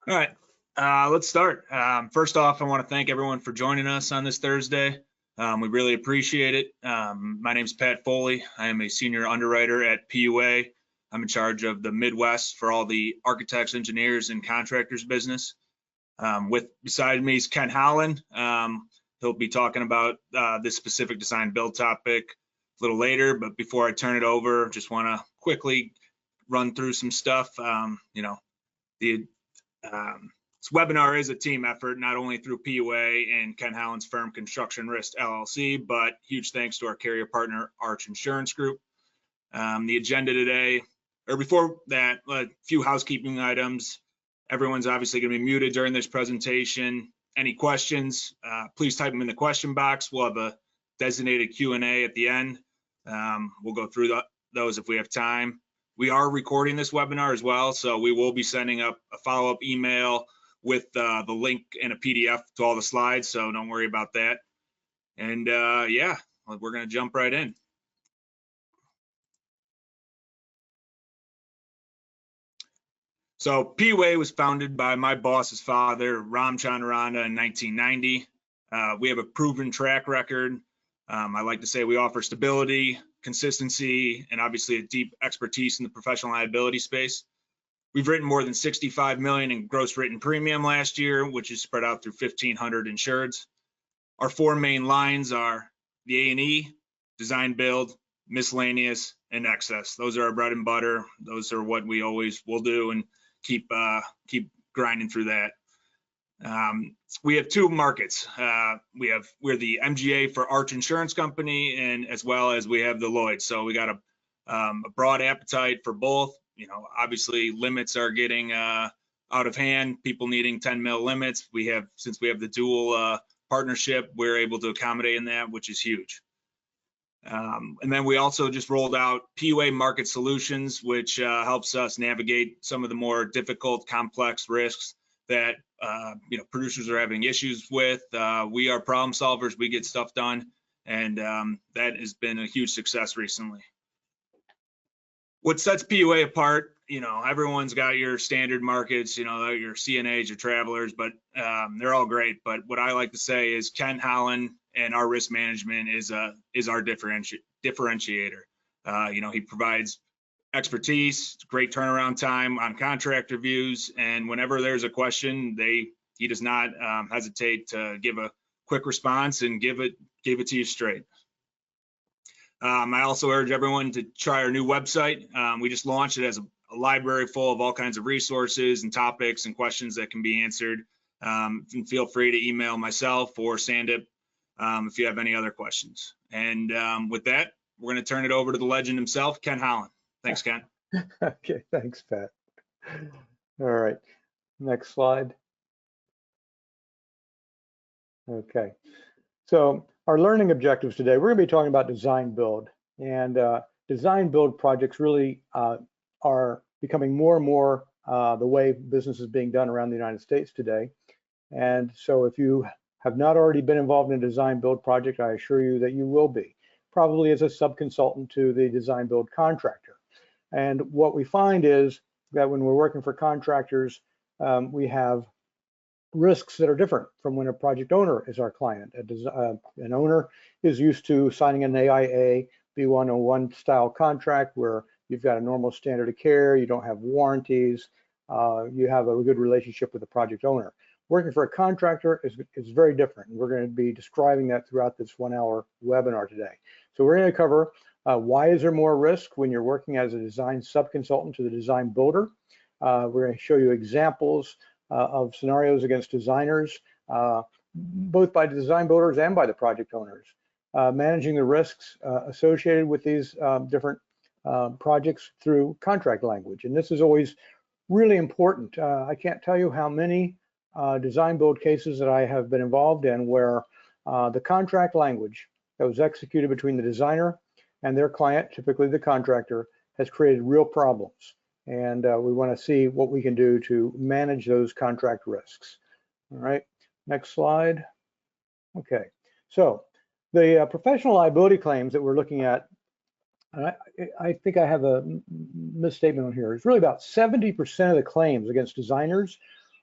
All right, let's start. First off, I want to thank everyone for joining us on this Thursday. We really appreciate it. My name is Pat Foley. I am a senior underwriter at PUA. I'm in charge of the Midwest for all the architects, engineers, and contractors business. Beside me is Ken Holland. He'll be talking about this specific design build topic a little later, but before I turn it over, just want to quickly run through some stuff. This webinar is a team effort, not only through PUA and Ken Holland's firm ConstructionRisk LLC, but huge thanks to our carrier partner, Arch Insurance Group. The agenda today, or before that, a few housekeeping items. Everyone's obviously going to be muted during this presentation. Any questions, please type them in the question box. We'll have a designated Q&A at the end. We'll go through those if we have time. We are recording this webinar as well, so we will be sending up a follow-up email with the link and a PDF to all the slides, so don't worry about that. And yeah, we're going to jump right in. So PUA was founded by my boss's father, Ram Chandarana, in 1990. We have a proven track record. I like to say we offer stability, consistency, and obviously a deep expertise in the professional liability space. We've written more than 65 million in gross written premium last year, which is spread out through 1,500 insureds. Our four main lines are the A&E, design build, miscellaneous, and excess. Those are our bread and butter. Those are what we always will do and keep grinding through that. We have two markets. We're the MGA for Arch Insurance Company, and as well as we have the Lloyd's. So we got a broad appetite for both. You know, obviously limits are getting out of hand. People needing 10 mil limits. Since we have the dual partnership, we're able to accommodate in that, which is huge. And then we also just rolled out PUA Market Solutions, which helps us navigate some of the more difficult, complex risks that producers are having issues with. We are problem solvers. We get stuff done, and that has been a huge success recently. What sets PUA apart, everyone's got your standard markets, your CNAs, your travelers, but they're all great. But what I like to say is Ken Holland and our risk management is our differentiator. He provides expertise, great turnaround time on contract reviews, and whenever there's a question, he does not hesitate to give a quick response and give it to you straight. I also urge everyone to try our new website. We just launched it as a library full of all kinds of resources and topics and questions that can be answered. And feel free to email myself or Sandip if you have any other questions. And with that, we're going to turn it over to the legend himself, Ken Holland. Thanks, Ken. Okay, thanks, Pat. All right, next slide. Okay, so our learning objectives today, we're going to be talking about design build, and design build projects really are becoming more and more the way business is being done around the United States today. And so if you have not already been involved in a design build project, I assure you that you will be, probably as a subconsultant to the design build contractor. And what we find is that when we're working for contractors, we have risks that are different from when a project owner is our client. An owner is used to signing an AIA B101 style contract where you've got a normal standard of care, you don't have warranties, you have a good relationship with the project owner. Working for a contractor is very different. We're going to be describing that throughout this 1 hour webinar today. So we're going to cover why is there more risk when you're working as a design subconsultant to the design builder. We're going to show you examples of scenarios against designers, both by design builders and by the project owners. Managing the risks associated with these different projects through contract language. And this is always really important. I can't tell you how many design build cases that I have been involved in where the contract language that was executed between the designer and their client, typically the contractor, has created real problems. And we want to see what we can do to manage those contract risks. All right, next slide. Okay, so the professional liability claims that we're looking at, I think I have a misstatement on here. It's really about 70% of the claims against designers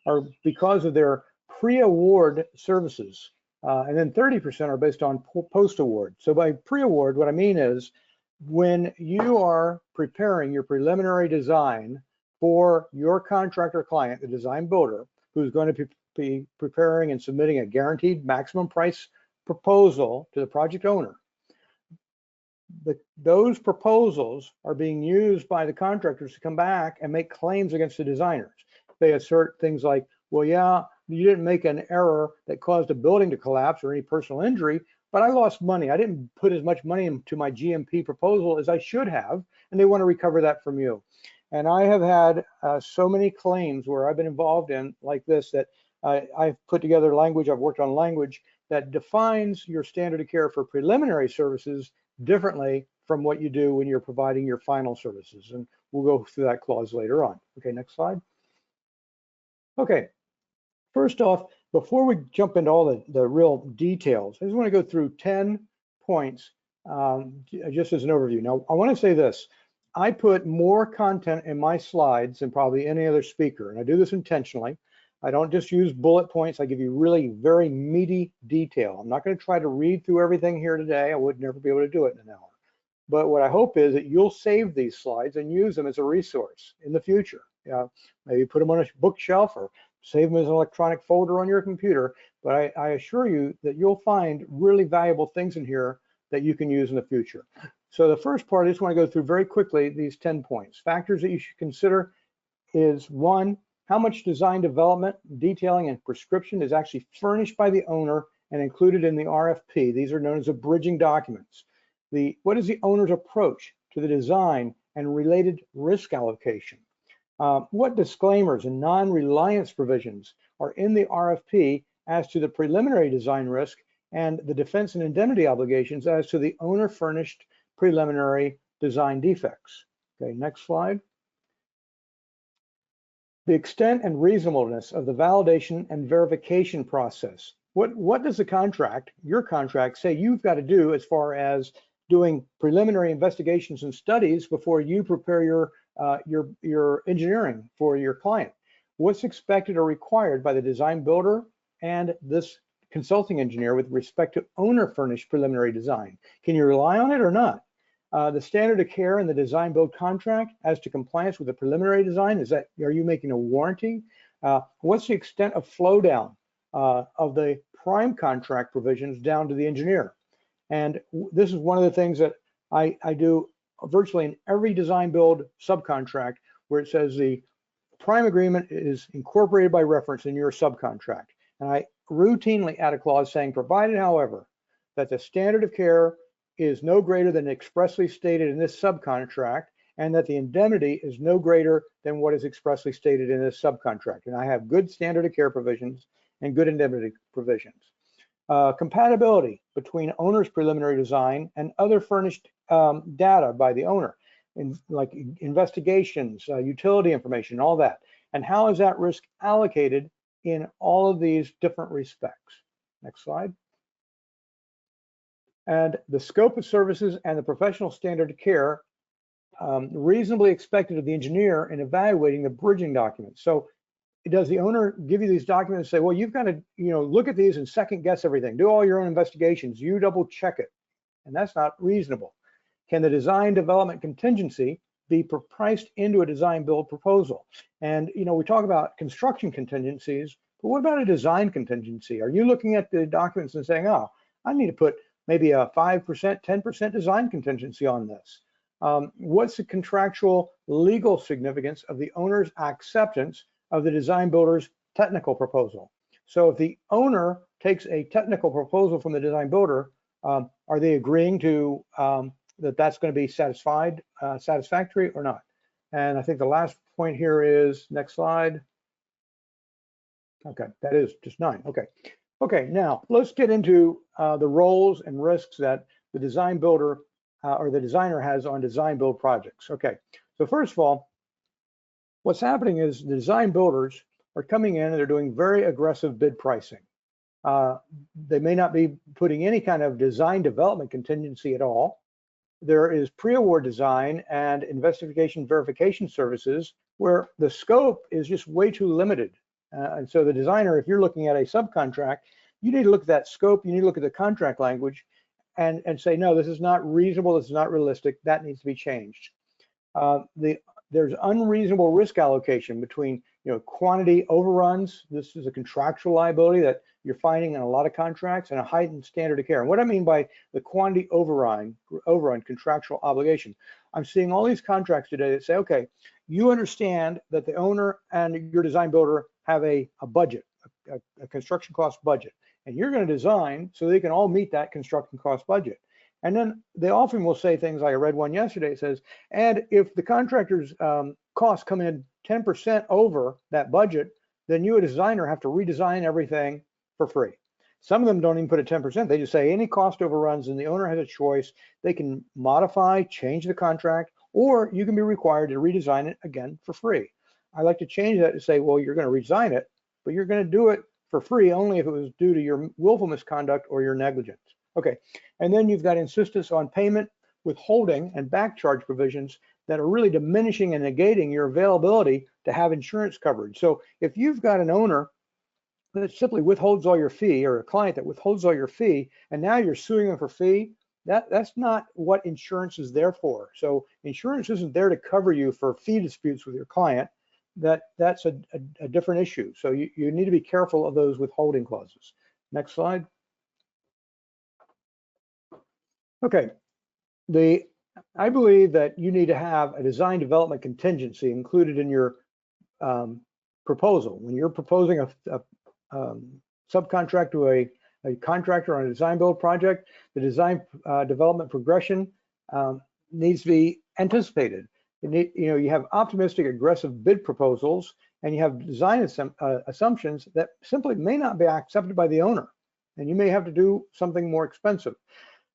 are because of their pre-award services. And then 30% are based on post-award. So by pre-award, what I mean is when you are preparing your preliminary design for your contractor client, the design builder, who's going to be preparing and submitting a guaranteed maximum price proposal to the project owner, those proposals are being used by the contractors to come back and make claims against the designers. They assert things like, well, yeah, you didn't make an error that caused a building to collapse or any personal injury, but I lost money. I didn't put as much money into my GMP proposal as I should have, and they want to recover that from you. And I have had so many claims where I've been involved in like this that I've put together language, I've worked on language that defines your standard of care for preliminary services differently from what you do when you're providing your final services. And we'll go through that clause later on. Okay, next slide. Okay, first off, before we jump into all the real details, I just want to go through 10 points just as an overview. Now, I want to say this. I put more content in my slides than probably any other speaker, and I do this intentionally. I don't just use bullet points. I give you really very meaty detail. I'm not going to try to read through everything here today. I would never be able to do it in an hour. But what I hope is that you'll save these slides and use them as a resource in the future. Maybe put them on a bookshelf or save them as an electronic folder on your computer. But I assure you that you'll find really valuable things in here that you can use in the future. So the first part, I just want to go through very quickly these 10 points. Factors that you should consider is 1, how much design development, detailing, and prescription is actually furnished by the owner and included in the RFP. These are known as the bridging documents. What is the owner's approach to the design and related risk allocation? What disclaimers and non-reliance provisions are in the RFP as to the preliminary design risk and the defense and indemnity obligations as to the owner-furnished preliminary design defects? Okay, next slide. The extent and reasonableness of the validation and verification process. What does the contract, your contract, say you've got to do as far as doing preliminary investigations and studies before you prepare your engineering for your client? What's expected or required by the design builder and this consulting engineer with respect to owner furnished preliminary design? Can you rely on it or not? The standard of care in the design build contract as to compliance with the preliminary design, are you making a warranty? What's the extent of flow down of the prime contract provisions down to the engineer? And this is one of the things that I do virtually in every design build subcontract, where it says the prime agreement is incorporated by reference in your subcontract. And I routinely add a clause saying, provided, however, that the standard of care is no greater than expressly stated in this subcontract, and that the indemnity is no greater than what is expressly stated in this subcontract. And I have good standard of care provisions and good indemnity provisions. Compatibility between owner's preliminary design and other furnished data by the owner, like investigations, utility information, all that. And how is that risk allocated in all of these different respects? Next slide. And the scope of services and the professional standard of care reasonably expected of the engineer in evaluating the bridging documents. So does the owner give you these documents and say, well, you've got to look at these and second guess everything, do all your own investigations, you double check it? And that's not reasonable. Can the design development contingency be priced into a design build proposal? And we talk about construction contingencies, but what about a design contingency? Are you looking at the documents and saying, oh, I need to put maybe a 5%, 10% design contingency on this? What's the contractual legal significance of the owner's acceptance of the design builder's technical proposal? So if the owner takes a technical proposal from the design builder, are they agreeing to that's going to be satisfactory or not? And I think the last point here is, next slide. Okay, that is just 9. Okay, now let's get into the roles and risks that the design builder or the designer has on design build projects. Okay, so first of all, what's happening is the design builders are coming in and they're doing very aggressive bid pricing. They may not be putting any kind of design development contingency at all. There is pre-award design and investigation verification services where the scope is just way too limited. And so the designer, if you're looking at a subcontract, you need to look at that scope, you need to look at the contract language and say, no, this is not reasonable, this is not realistic, that needs to be changed. There's unreasonable risk allocation between quantity overruns. This is a contractual liability that you're finding in a lot of contracts, and a heightened standard of care. And what I mean by the quantity overrun contractual obligation, I'm seeing all these contracts today that say, okay, you understand that the owner and your design builder have a budget, a construction cost budget, and you're going to design so they can all meet that construction cost budget. And then they often will say things like, I read one yesterday, it says, and if the contractor's costs come in 10% over that budget, then you, a designer, have to redesign everything for free. Some of them don't even put it 10%. They just say any cost overruns, and the owner has a choice. They can modify, change the contract, or you can be required to redesign it again for free. I like to change that to say, well, you're going to redesign it, but you're going to do it for free only if it was due to your willful misconduct or your negligence. Okay, and then you've got insistence on payment, withholding, and back charge provisions that are really diminishing and negating your availability to have insurance coverage. So if you've got an owner that simply withholds all your fee, or a client that withholds all your fee, and now you're suing them for fee, that's not what insurance is there for. So insurance isn't there to cover you for fee disputes with your client. That's a different issue. So you need to be careful of those withholding clauses. Next slide. Okay, I believe that you need to have a design development contingency included in your proposal. When you're proposing a subcontract to a contractor on a design build project, the design development progression needs to be anticipated. You have optimistic, aggressive bid proposals, and you have design assumptions that simply may not be accepted by the owner, and you may have to do something more expensive.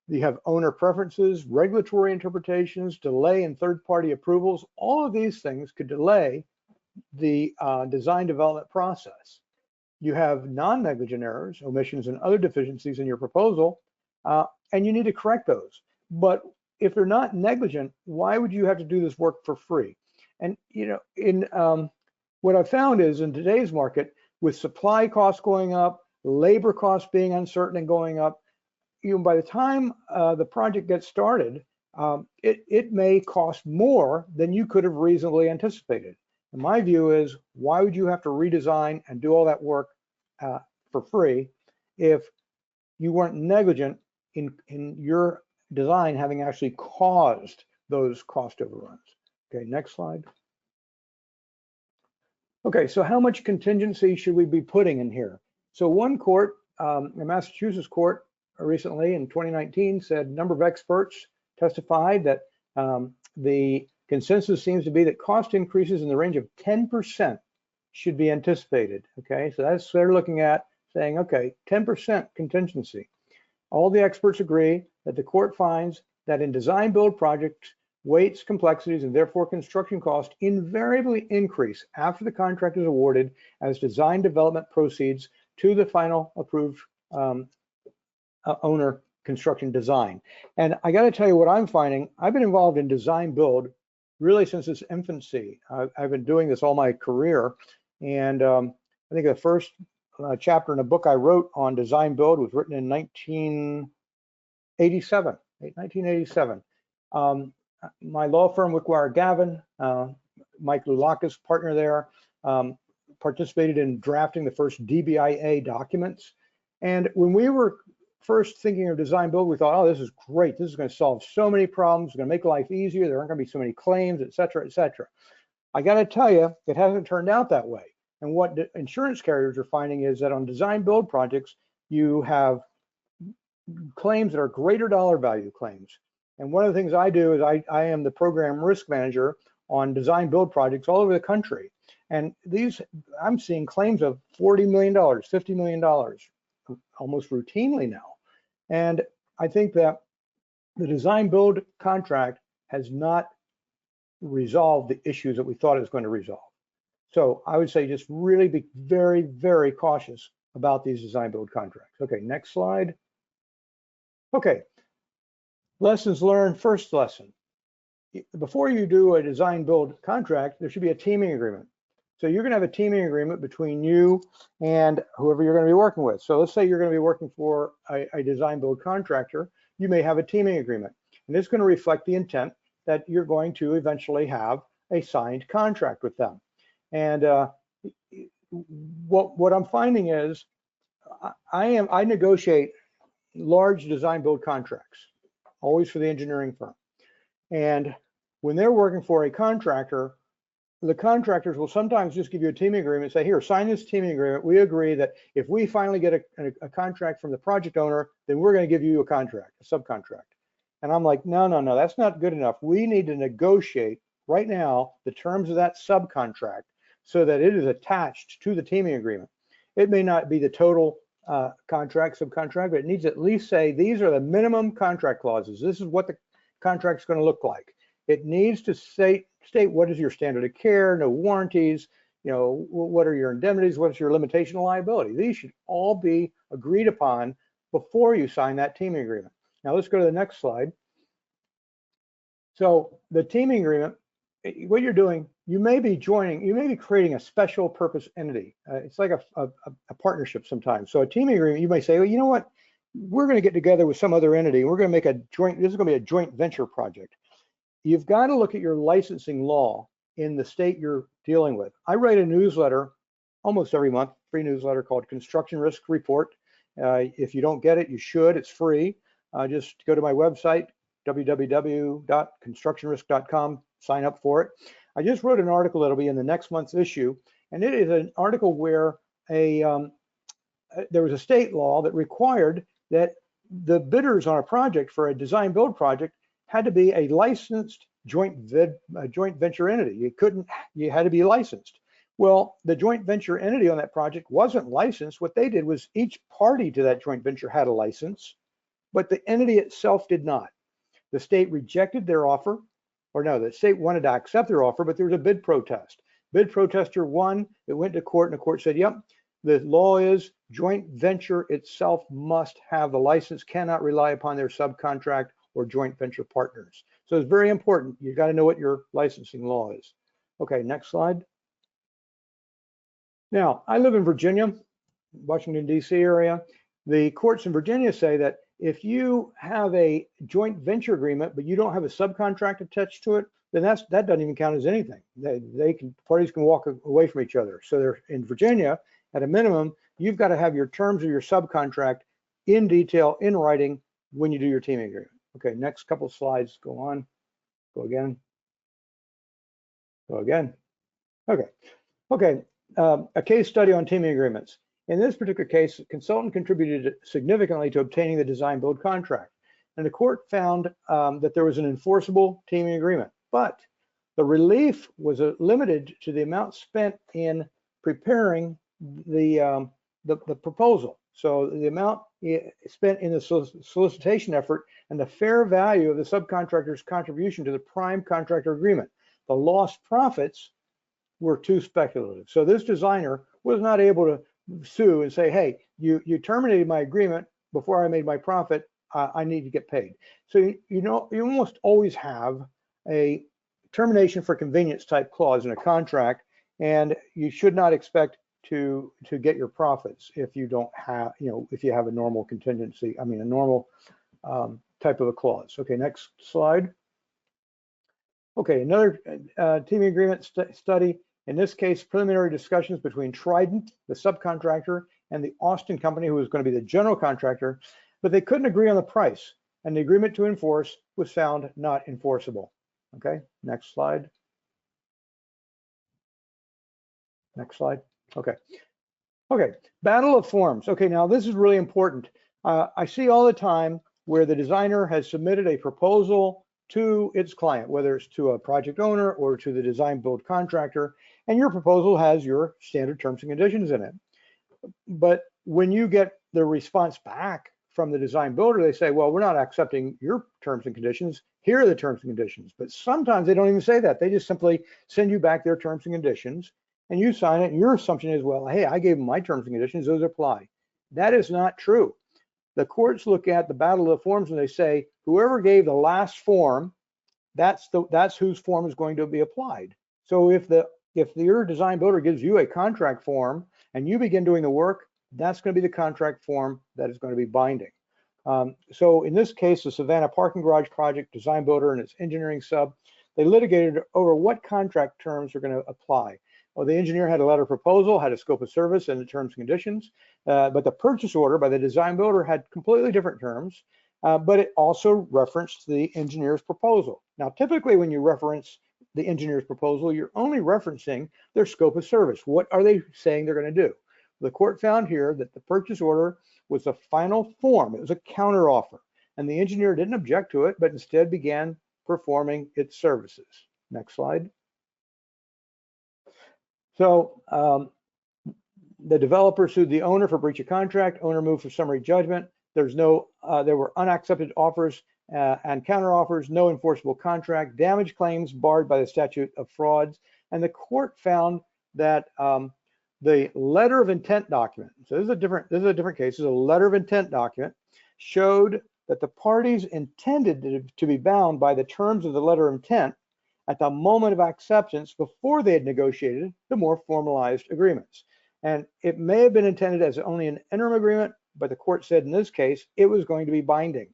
You have owner preferences, regulatory interpretations, delay in third-party approvals. All of these things could delay the design development process. You have non-negligent errors, omissions, and other deficiencies in your proposal, and you need to correct those. But if they're not negligent, why would you have to do this work for free? And what I've found is in today's market, with supply costs going up, labor costs being uncertain and going up, by the time the project gets started, it may cost more than you could have reasonably anticipated. And my view is, why would you have to redesign and do all that work for free if you weren't negligent in your design having actually caused those cost overruns? Okay, next slide. Okay, so how much contingency should we be putting in here? So one court, a Massachusetts court, recently in 2019 said a number of experts testified that the consensus seems to be that cost increases in the range of 10% should be anticipated. Okay, so that's they're looking at saying, okay, 10% contingency. All the experts agree that the court finds that in design build projects, weights, complexities, and therefore construction costs invariably increase after the contract is awarded as design development proceeds to the final approved owner construction design. And I got to tell you what I'm finding. I've been involved in design build really since its infancy. I've been doing this all my career, and I think the first chapter in a book I wrote on design build was written in 1987. My law firm, Wickwire Gavin, Mike Lulakis, partner there, participated in drafting the first DBIA documents. And when we were first thinking of design build, we thought, oh, this is great. This is going to solve so many problems. It's going to make life easier. There aren't going to be so many claims, et cetera, et cetera. I got to tell you, it hasn't turned out that way. And what the insurance carriers are finding is that on design build projects, you have claims that are greater dollar value claims. And one of the things I do is I am the program risk manager on design build projects all over the country. And I'm seeing claims of $40 million, $50 million almost routinely now. And I think that the design build contract has not resolved the issues that we thought it was going to resolve. So I would say just really be very, very cautious about these design build contracts. Okay, next slide. Okay, lessons learned. First lesson. Before you do a design build contract, there should be a teaming agreement. So you're going to have a teaming agreement between you and whoever you're going to be working with. So let's say you're going to be working for a design build contractor. You may have a teaming agreement, and it's going to reflect the intent that you're going to eventually have a signed contract with them. And what I'm finding is I negotiate large design build contracts, always for the engineering firm. And when they're working for a contractor, the contractors will sometimes just give you a teaming agreement and say, here, sign this teaming agreement. We agree that if we finally get a contract from the project owner, then we're going to give you a contract, a subcontract. And I'm like, no, that's not good enough. We need to negotiate right now the terms of that subcontract so that it is attached to the teaming agreement. It may not be the total contract, subcontract, but it needs to at least say, these are the minimum contract clauses. This is what the contract's going to look like. It needs to state what is your standard of care, no warranties, what are your indemnities, what's your limitation of liability. These should all be agreed upon before you sign that teaming agreement. Now let's go to the next slide. So the teaming agreement, what you're doing, you may be creating a special purpose entity. It's like a partnership sometimes. So a teaming agreement, you may say, well, you know what, we're going to get together with some other entity. We're going to make this is going to be a joint venture project. You've got to look at your licensing law in the state you're dealing with. I write a newsletter almost every month, free newsletter called ConstructionRisk Report. If you don't get it, you should. It's free. Just go to my website, www.constructionrisk.com, sign up for it. I just wrote an article that'll be in the next month's issue, and it is an article where there was a state law that required that the bidders on a project for a design build project had to be a licensed joint venture entity. You had to be licensed. Well, the joint venture entity on that project wasn't licensed. What they did was each party to that joint venture had a license, but the entity itself did not. The state rejected their offer, or no, the state wanted to accept their offer, but there was a bid protest. Bid protester won, it went to court, and the court said, yep, the law is joint venture itself must have the license, cannot rely upon their subcontract or joint venture partners. So it's very important. You got to know what your licensing law is. Okay, next slide. Now, I live in Virginia, Washington, D.C. area. The courts in Virginia say that if you have a joint venture agreement, but you don't have a subcontract attached to it, then that doesn't even count as anything. Parties can walk away from each other. So they're in Virginia, at a minimum, you've got to have your terms of your subcontract in detail, in writing, when you do your teaming agreement. Okay, next couple of slides, go on, go again, go again. Okay, a case study on teaming agreements. In this particular case, the consultant contributed significantly to obtaining the design build contract. And the court found that there was an enforceable teaming agreement, but the relief was limited to the amount spent in preparing the proposal. So the amount spent in the solicitation effort and the fair value of the subcontractor's contribution to the prime contractor agreement. The lost profits were too speculative. So this designer was not able to sue and say, hey, you terminated my agreement before I made my profit, I need to get paid. So you almost always have a termination for convenience type clause in a contract, and you should not expect to get your profits if you don't have, if you have a normal contingency, a normal type of a clause. Okay, next slide. Okay, another teaming agreement study. In this case, preliminary discussions between Trident, the subcontractor, and the Austin company, who was going to be the general contractor, but they couldn't agree on the price, and the agreement to enforce was found not enforceable. Okay, next slide. Next slide. Okay, battle of forms. Okay, now this is really important. I see all the time where the designer has submitted a proposal to its client, whether it's to a project owner or to the design build contractor, and your proposal has your standard terms and conditions in it. But when you get the response back from the design builder, they say, well, we're not accepting your terms and conditions. Here are the terms and conditions. But sometimes they don't even say that. They just simply send you back their terms and conditions, and you sign it, and your assumption is, well, hey, I gave them my terms and conditions, those apply. That is not true. The courts look at the battle of the forms and they say, whoever gave the last form, that's whose form is going to be applied. So if the if your design builder gives you a contract form and you begin doing the work, that's going to be the contract form that is going to be binding. So in this case, the Savannah parking garage project, design builder and its engineering sub, they litigated over what contract terms are going to apply. Well, the engineer had a letter of proposal, had a scope of service and the terms and conditions, but the purchase order by the design builder had completely different terms, but it also referenced the engineer's proposal. Now, typically when you reference the engineer's proposal, you're only referencing their scope of service. What are they saying they're going to do? The court found here that the purchase order was the final form. It was a counteroffer, and the engineer didn't object to it, but instead began performing its services. Next slide. So the developer sued the owner for breach of contract. Owner moved for summary judgment. There were unaccepted offers and counteroffers, no enforceable contract, damage claims barred by the statute of frauds, and the court found that the letter of intent document, so this is a different case, this is a letter of intent document, showed that the parties intended to be bound by the terms of the letter of intent at the moment of acceptance before they had negotiated the more formalized agreements. And it may have been intended as only an interim agreement, but the court said in this case it was going to be binding.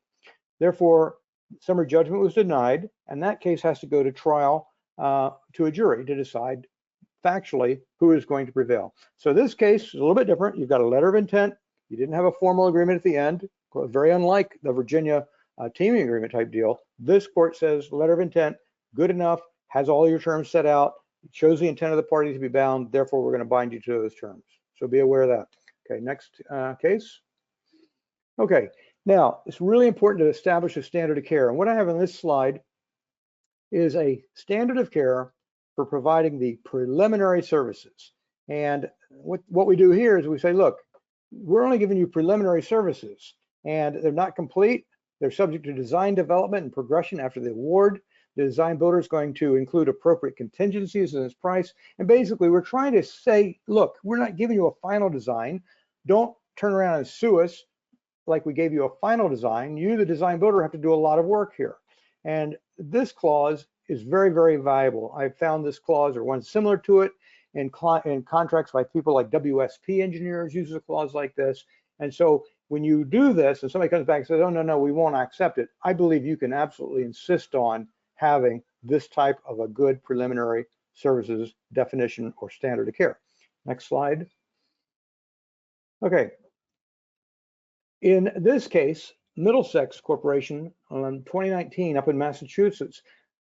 Therefore, summary judgment was denied, and that case has to go to trial to a jury to decide factually who is going to prevail. So this case is a little bit different. You've got a letter of intent. You didn't have a formal agreement at the end, very unlike the Virginia teaming agreement type deal. This court says letter of intent, good enough, has all your terms set out, it shows the intent of the party to be bound, therefore we're going to bind you to those terms. So be aware of that. Okay, next case. Okay, now it's really important to establish a standard of care. And what I have on this slide is a standard of care for providing the preliminary services. And what we do here is we say, look, we're only giving you preliminary services and they're not complete. They're subject to design development and progression after the award. The design builder is going to include appropriate contingencies in its price. And basically we're trying to say, look, we're not giving you a final design. Don't turn around and sue us like we gave you a final design. You, the design builder, have to do a lot of work here. And this clause is very, very valuable. I've found this clause or one similar to it in contracts by people like WSP engineers use a clause like this. And so when you do this and somebody comes back and says, oh, no, we won't accept it, I believe you can absolutely insist on having this type of a good preliminary services definition or standard of care. Next slide. Okay. In this case, Middlesex Corporation, in 2019 up in Massachusetts,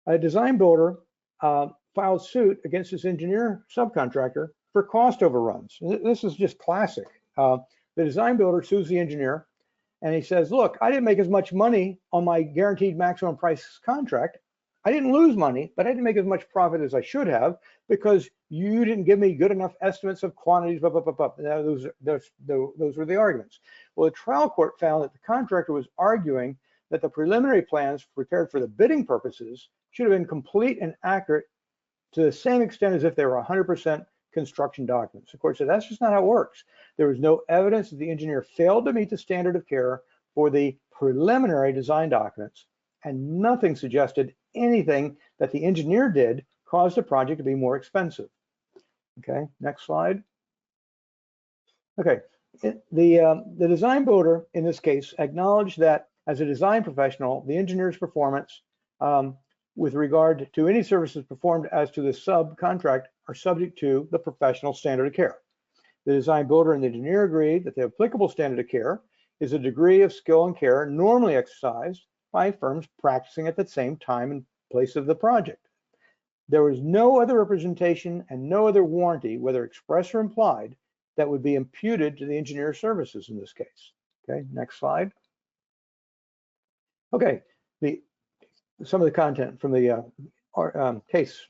a design builder filed suit against his engineer subcontractor for cost overruns. This is just classic. The design builder sues the engineer and he says, look, I didn't make as much money on my guaranteed maximum price contract. I didn't lose money, but I didn't make as much profit as I should have because you didn't give me good enough estimates of quantities, blah, blah, blah, blah. Those were the arguments. Well, the trial court found that the contractor was arguing that the preliminary plans prepared for the bidding purposes should have been complete and accurate to the same extent as if they were 100% construction documents. The court said that's just not how it works. There was no evidence that the engineer failed to meet the standard of care for the preliminary design documents, and nothing suggested anything that the engineer did caused the project to be more expensive. Okay, next slide. Okay, the design builder in this case acknowledged that as a design professional, the engineer's performance with regard to any services performed as to the subcontract are subject to the professional standard of care. The design builder and the engineer agreed that the applicable standard of care is a degree of skill and care normally exercised by firms practicing at the same time and place of the project. There was no other representation and no other warranty, whether express or implied, that would be imputed to the engineer's services in this case. Okay, next slide. Okay, some of the content from the case.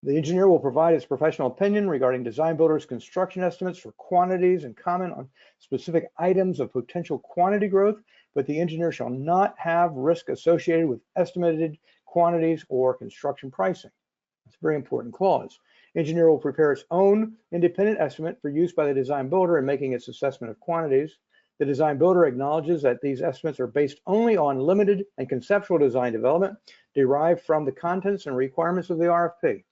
The engineer will provide its professional opinion regarding design builder's construction estimates for quantities and comment on specific items of potential quantity growth, but the engineer shall not have risk associated with estimated quantities or construction pricing. That's a very important clause. Engineer will prepare its own independent estimate for use by the design builder in making its assessment of quantities. The design builder acknowledges that these estimates are based only on limited and conceptual design development derived from the contents and requirements of the RFP.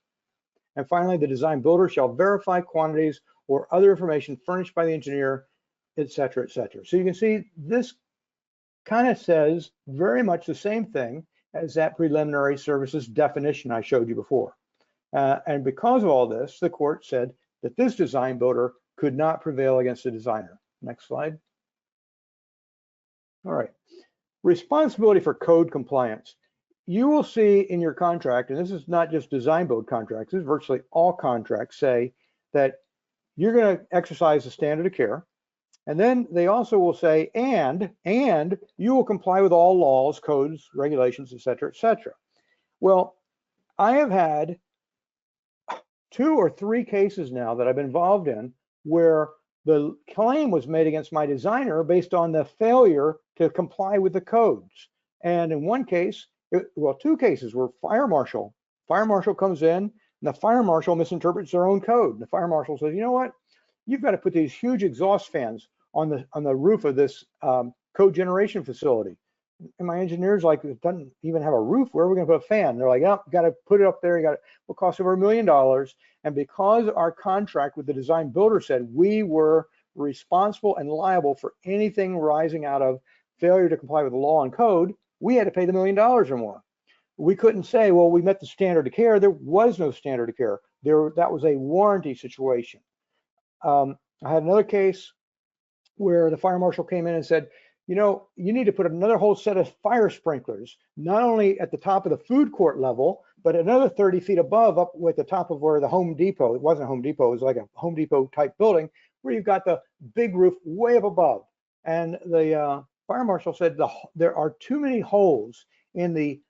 And finally, the design builder shall verify quantities or other information furnished by the engineer, et cetera, et cetera. So you can see this kind of says very much the same thing as that preliminary services definition I showed you before. And because of all this, the court said that this design builder could not prevail against the designer. Next slide. All right. Responsibility for code compliance. You will see in your contract, and this is not just design build contracts, this is virtually all contracts, say that you're going to exercise the standard of care. And then they also will say, and you will comply with all laws, codes, regulations, et cetera, et cetera. Well, I have had 2 or 3 cases now that I've been involved in where the claim was made against my designer based on the failure to comply with the codes. And in one case, well, 2 cases where fire marshal comes in and the fire marshal misinterprets their own code. The fire marshal says, you know what? You've got to put these huge exhaust fans on the roof of this code generation facility. And my engineer's like, it doesn't even have a roof. Where are we going to put a fan? They're like, oh, got to put it up there. You got it. Will cost over $1 million. And because our contract with the design builder said we were responsible and liable for anything rising out of failure to comply with the law and code, we had to pay the $1 million or more. We couldn't say, well, we met the standard of care. There was no standard of care. That was a warranty situation. I had another case where the fire marshal came in and said, you know, you need to put another whole set of fire sprinklers, not only at the top of the food court level, but another 30 feet above, up with the top of where the Home Depot, it wasn't a Home Depot, it was like a Home Depot type building, where you've got the big roof way up above. And the fire marshal said there are too many holes in the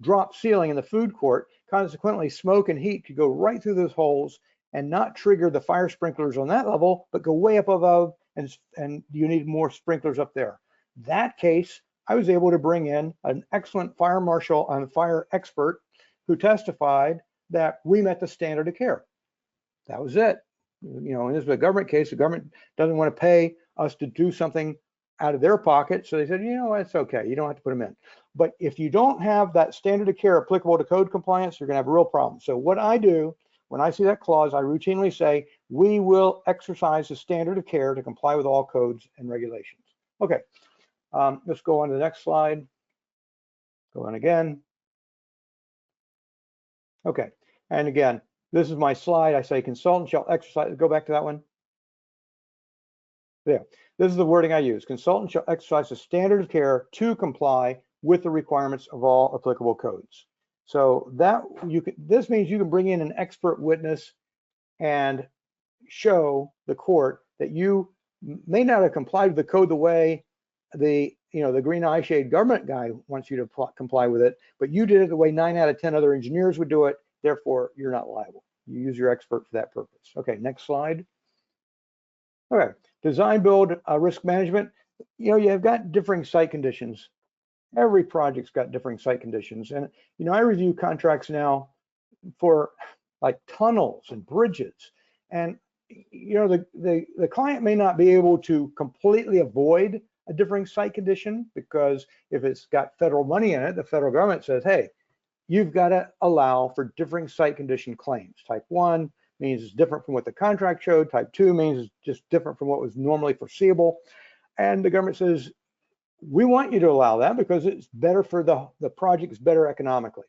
drop ceiling in the food court. Consequently, smoke and heat could go right through those holes and not trigger the fire sprinklers on that level, but go way up above, and you need more sprinklers up there. That case, I was able to bring in an excellent fire marshal and fire expert who testified that we met the standard of care. That was it. You know, and this is a government case. The government doesn't want to pay us to do something out of their pocket. So they said, you know, it's okay. You don't have to put them in. But if you don't have that standard of care applicable to code compliance, you're going to have a real problem. So what I do when I see that clause, I routinely say, we will exercise the standard of care to comply with all codes and regulations. Okay, let's go on to the next slide. Go on again. Okay, and again, this is my slide. I say consultant shall exercise, go back to that one. There, this is the wording I use. Consultant shall exercise the standard of care to comply with the requirements of all applicable codes. So that this means you can bring in an expert witness and show the court that you may not have complied with the code the way the green eye shade government guy wants you to comply with it, but you did it the way 9 out of 10 other engineers would do it. Therefore, you're not liable. You use your expert for that purpose. Okay, next slide. Okay, design build risk management. You know, you've got differing site conditions. Every project's got differing site conditions. And, you know, I review contracts now for like tunnels and bridges. And, you know, the client may not be able to completely avoid a differing site condition, because if it's got federal money in it, the federal government says, hey, you've got to allow for differing site condition claims. Type 1 means it's different from what the contract showed. Type 2 means it's just different from what was normally foreseeable. And the government says, we want you to allow that because it's better for the project, is better economically.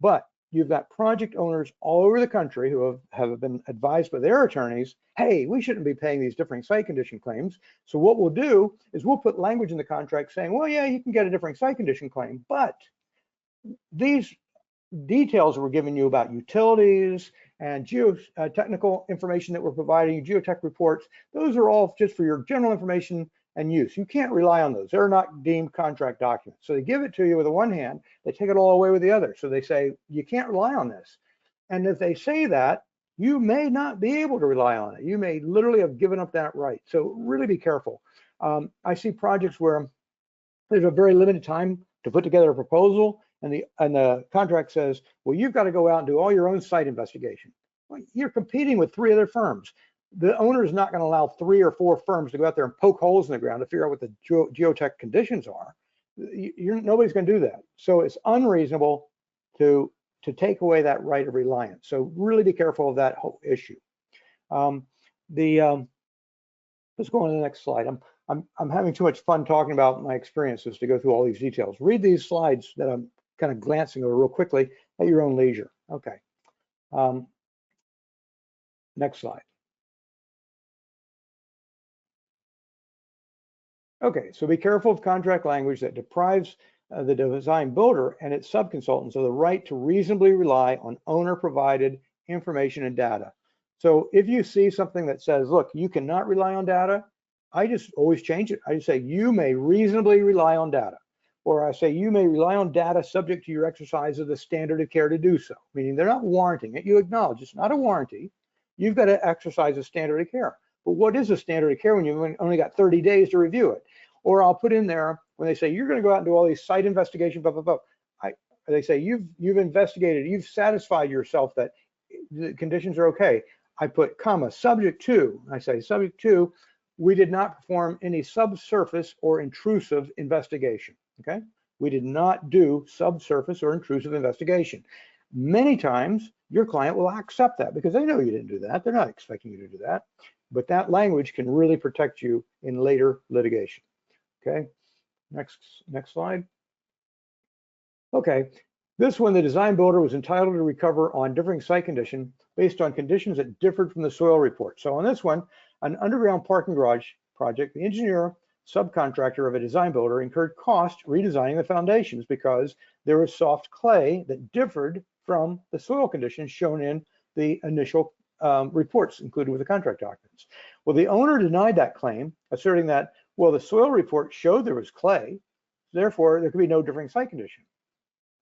But you've got project owners all over the country who have been advised by their attorneys, hey, we shouldn't be paying these differing site condition claims. So what we'll do is we'll put language in the contract saying, well, yeah, you can get a differing site condition claim, but these details we're giving you about utilities and geotechnical information that we're providing, geotech reports, those are all just for your general information and use. You can't rely on those. They're not deemed contract documents. So they give it to you with the one hand, they take it all away with the other. So they say, you can't rely on this. And if they say that, you may not be able to rely on it. You may literally have given up that right. So really be careful. I see projects where there's a very limited time to put together a proposal, and the contract says, well, you've got to go out and do all your own site investigation. Well, you're competing with 3 other firms. The owner is not going to allow 3 or 4 firms to go out there and poke holes in the ground to figure out what the geotech conditions are. Nobody's going to do that. So it's unreasonable to to take away that right of reliance. So really be careful of that whole issue. Let's go on to the next slide. I'm having too much fun talking about my experiences to go through all these details. Read these slides that I'm kind of glancing over real quickly at your own leisure. Okay. Next slide. Okay, so be careful of contract language that deprives the design builder and its subconsultants of the right to reasonably rely on owner-provided information and data. So if you see something that says, look, you cannot rely on data, I just always change it. I just say, you may reasonably rely on data. Or I say, you may rely on data subject to your exercise of the standard of care to do so. Meaning they're not warranting it. You acknowledge it's not a warranty. You've got to exercise a standard of care. But what is a standard of care when you've only got 30 days to review it? Or I'll put in there when they say, you're going to go out and do all these site investigations, blah, blah, blah. They say, you've investigated, you've satisfied yourself that the conditions are okay. I put comma, subject to, I say, subject to, we did not perform any subsurface or intrusive investigation, okay? We did not do subsurface or intrusive investigation. Many times, your client will accept that because they know you didn't do that. They're not expecting you to do that. But that language can really protect you in later litigation, okay? Next slide. Okay, this one, the design builder was entitled to recover on differing site condition based on conditions that differed from the soil report. So on this one, an underground parking garage project, the engineer subcontractor of a design builder incurred cost redesigning the foundations because there was soft clay that differed from the soil conditions shown in the initial reports included with the contract documents. Well, the owner denied that claim, asserting that, well, the soil report showed there was clay, therefore there could be no differing site condition.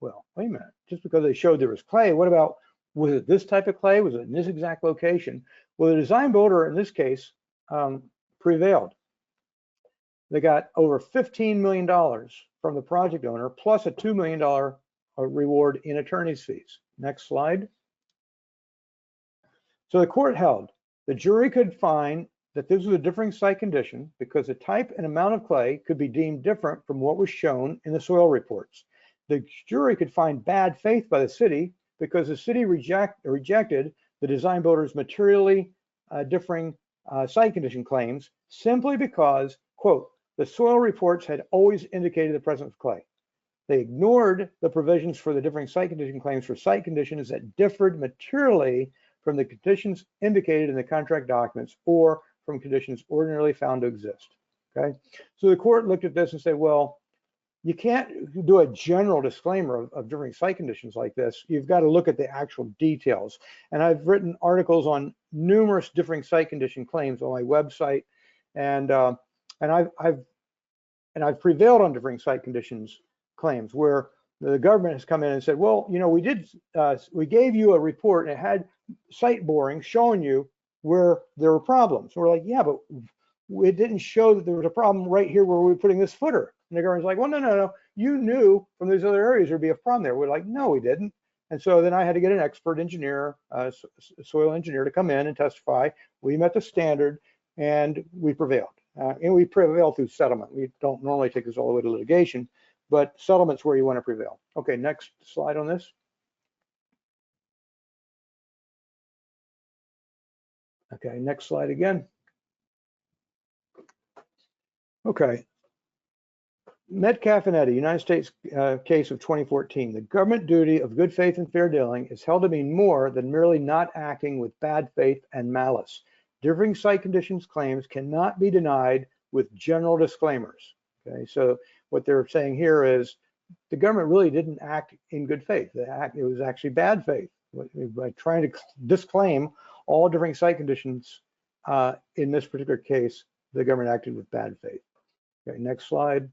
Well, wait a minute, just because they showed there was clay, what about, was it this type of clay? Was it in this exact location? Well, the design builder in this case prevailed. They got over $15 million from the project owner, plus a $2 million reward in attorney's fees. Next slide. So the court held the jury could find that this was a differing site condition because the type and amount of clay could be deemed different from what was shown in the soil reports. The jury could find bad faith by the city because the city rejected the design builder's materially differing site condition claims simply because, quote, the soil reports had always indicated the presence of clay. They ignored the provisions for the differing site condition claims for site conditions that differed materially from the conditions indicated in the contract documents or from conditions ordinarily found to exist, okay? So the court looked at this and said, well, you can't do a general disclaimer of differing site conditions like this. You've got to look at the actual details. And I've written articles on numerous differing site condition claims on my website, and I've prevailed on differing site conditions claims where the government has come in and said, well, you know, we gave you a report and it had site borings showing you where there were problems. We're like, yeah, but it didn't show that there was a problem right here where we were putting this footer. And the government's like, well, no, you knew from these other areas there'd be a problem there. We're like, no, we didn't. And so then I had to get an expert engineer, soil engineer, to come in and testify. We met the standard and we prevailed. And we prevailed through settlement. We don't normally take this all the way to litigation, but settlement's where you want to prevail. Okay, next slide on this. Okay, next slide again. Okay. Metcalf and Eddy, United States case of 2014. The government duty of good faith and fair dealing is held to mean more than merely not acting with bad faith and malice. Differing site conditions claims cannot be denied with general disclaimers. Okay, so what they're saying here is the government really didn't act in good faith. It was actually bad faith by trying to disclaim all differing site conditions. In this particular case, the government acted with bad faith. Okay, next slide.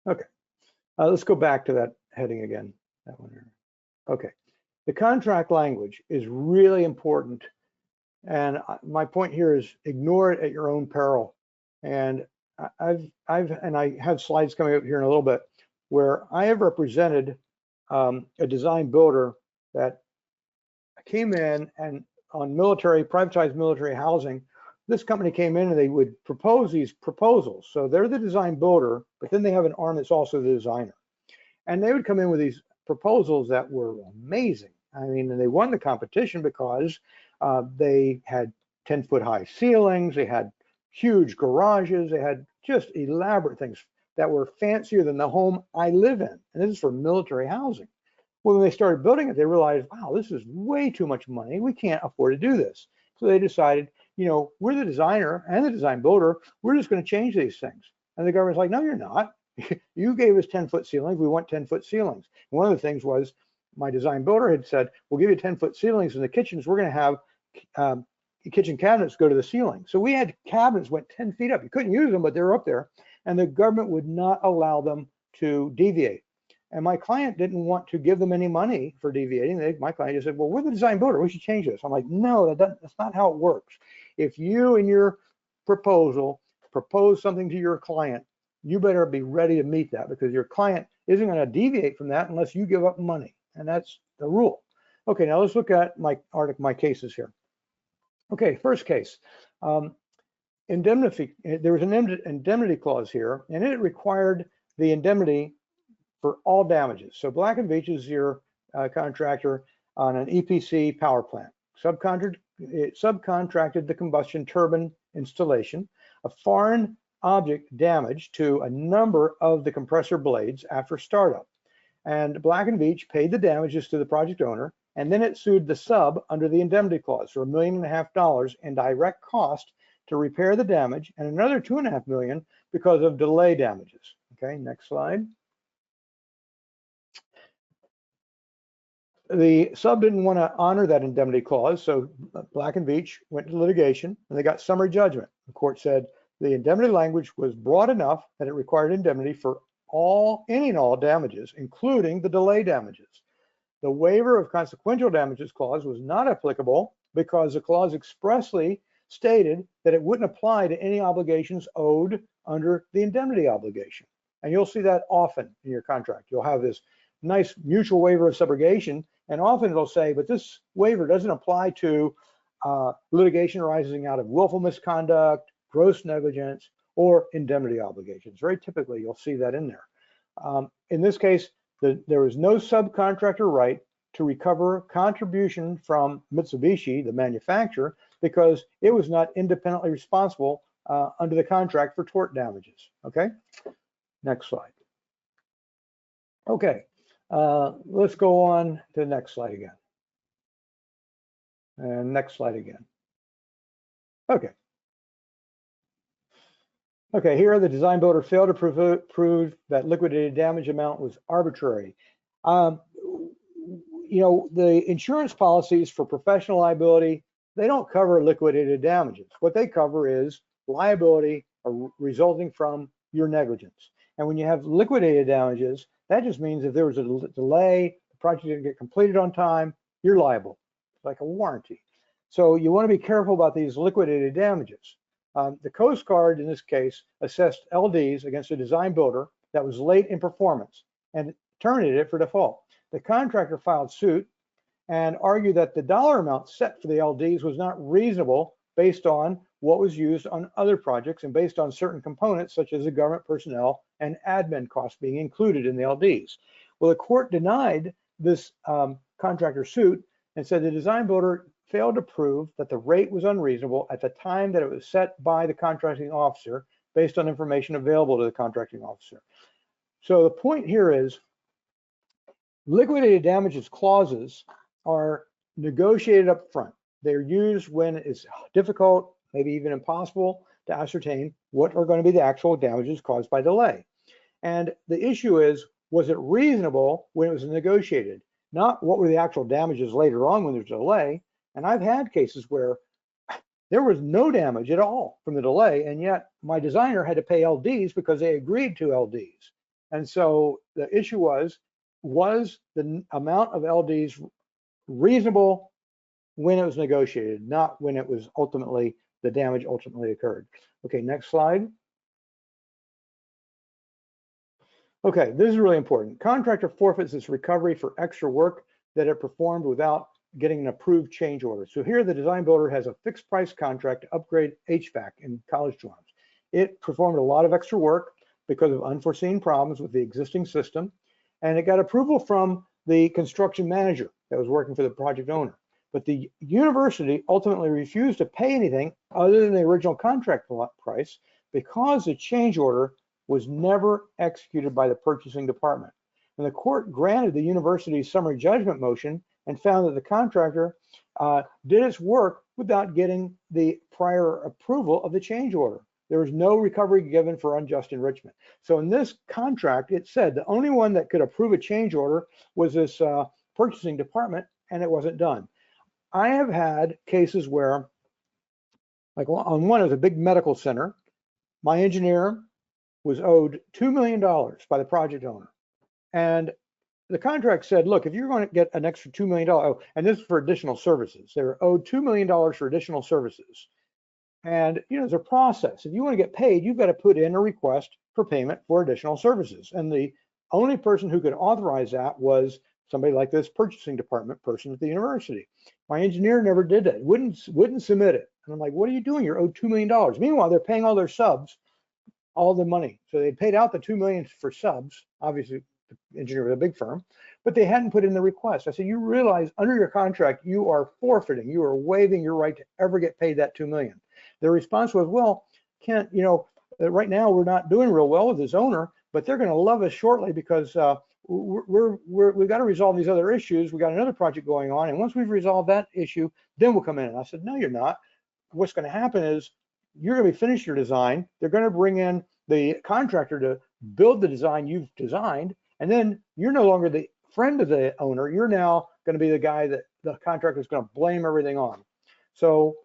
Okay, let's go back to that heading again. That one here. Okay, the contract language is really important, and my point here is ignore it at your own peril. And I have slides coming up here in a little bit where I have represented a design builder that came in and on privatized military housing. This company came in and they would propose these proposals. So they're the design builder, but then they have an arm that's also the designer. And they would come in with these proposals that were amazing. I mean, and they won the competition because they had 10-foot high ceilings, they had huge garages, they had just elaborate things that were fancier than the home I live in. And this is for military housing. Well, when they started building it, they realized, wow, this is way too much money. We can't afford to do this. So they decided, you know, we're the designer and the design builder. We're just going to change these things. And the government's like, no, you're not. You gave us 10-foot ceilings. We want 10-foot ceilings. And one of the things was my design builder had said, we'll give you 10-foot ceilings in the kitchens. We're going to have kitchen cabinets go to the ceiling. So we had cabinets went 10 feet up. You couldn't use them, but they were up there. And the government would not allow them to deviate. And my client didn't want to give them any money for deviating. My client just said, well, we're the design builder. We should change this. I'm like, no, that's not how it works. If you in your proposal propose something to your client, you better be ready to meet that, because your client isn't going to deviate from that unless you give up money. And that's the rule. Okay, now let's look at my cases here. Okay, first case. Indemnity. There was an indemnity clause here, and it required the indemnity for all damages. So Black & Veatch is your contractor on an EPC power plant. It subcontracted the combustion turbine installation, a foreign object damage to a number of the compressor blades after startup. And Black & Veatch paid the damages to the project owner, and then it sued the sub under the indemnity clause for $1.5 million in direct cost to repair the damage, and another $2.5 million because of delay damages. Okay, next slide. The sub didn't want to honor that indemnity clause, so Black & Veatch went to litigation, and they got summary judgment. The court said the indemnity language was broad enough that it required indemnity for any and all damages, including the delay damages. The waiver of consequential damages clause was not applicable because the clause expressly stated that it wouldn't apply to any obligations owed under the indemnity obligation. And you'll see that often in your contract. You'll have this nice mutual waiver of subrogation, and often it'll say, but this waiver doesn't apply to litigation arising out of willful misconduct, gross negligence, or indemnity obligations. Very typically, you'll see that in there. In this case, there was no subcontractor right to recover contribution from Mitsubishi, the manufacturer, because it was not independently responsible under the contract for tort damages. Okay, next slide. Okay, let's go on to the next slide again. And next slide again. Okay. Okay, here the design builder failed to prove that liquidated damage amount was arbitrary. You know, the insurance policies for professional liability, they don't cover liquidated damages. What they cover is liability resulting from your negligence. And when you have liquidated damages, that just means if there was a delay, the project didn't get completed on time, you're liable. It's like a warranty. So you want to be careful about these liquidated damages. The Coast Guard, in this case, assessed LDs against a design builder that was late in performance and terminated it for default. The contractor filed suit and argued that the dollar amount set for the LDs was not reasonable based on what was used on other projects and based on certain components such as the government personnel and admin costs being included in the LDs. Well, the court denied this contractor suit and said the design builder failed to prove that the rate was unreasonable at the time that it was set by the contracting officer based on information available to the contracting officer. So the point here is liquidated damages clauses are negotiated up front. They're used when it's difficult, maybe even impossible, to ascertain what are going to be the actual damages caused by delay. And the issue is, was it reasonable when it was negotiated? Not what were the actual damages later on when there's a delay. And I've had cases where there was no damage at all from the delay, and yet my designer had to pay LDs because they agreed to LDs. And so the issue was the amount of LDs reasonable when it was negotiated, not when it was ultimately, the damage ultimately occurred. Okay, next slide. Okay, this is really important. Contractor forfeits its recovery for extra work that it performed without getting an approved change order. So here the design builder has a fixed price contract to upgrade HVAC in college dorms. It performed a lot of extra work because of unforeseen problems with the existing system, and it got approval from the construction manager that was working for the project owner. But the university ultimately refused to pay anything other than the original contract price because the change order was never executed by the purchasing department. And the court granted the university's summary judgment motion and found that the contractor did its work without getting the prior approval of the change order. There was no recovery given for unjust enrichment. So in this contract, it said the only one that could approve a change order was this purchasing department, and it wasn't done. I have had cases where, like on one of the big medical center, my engineer was owed $2 million by the project owner. And the contract said, look, if you're going to get an extra $2 million, and this is for additional services, they were owed $2 million for additional services. And there's a process. If you want to get paid, you've got to put in a request for payment for additional services. And the only person who could authorize that was somebody like this purchasing department person at the university. My engineer never did that, wouldn't submit it. And I'm like, what are you doing? You're owed $2 million. Meanwhile, they're paying all their subs all the money. So they paid out the $2 million for subs, obviously the engineer was a big firm, but they hadn't put in the request. I said, you realize under your contract, you are forfeiting, you are waiving your right to ever get paid that $2 million. Their response was, well, Kent, right now we're not doing real well with this owner, but they're going to love us shortly because we've got to resolve these other issues. We got another project going on, and once we've resolved that issue, then we'll come in. And I said, no, you're not. What's going to happen is you're going to be finished your design. They're going to bring in the contractor to build the design you've designed, and then you're no longer the friend of the owner. You're now going to be the guy that the contractor is going to blame everything on. So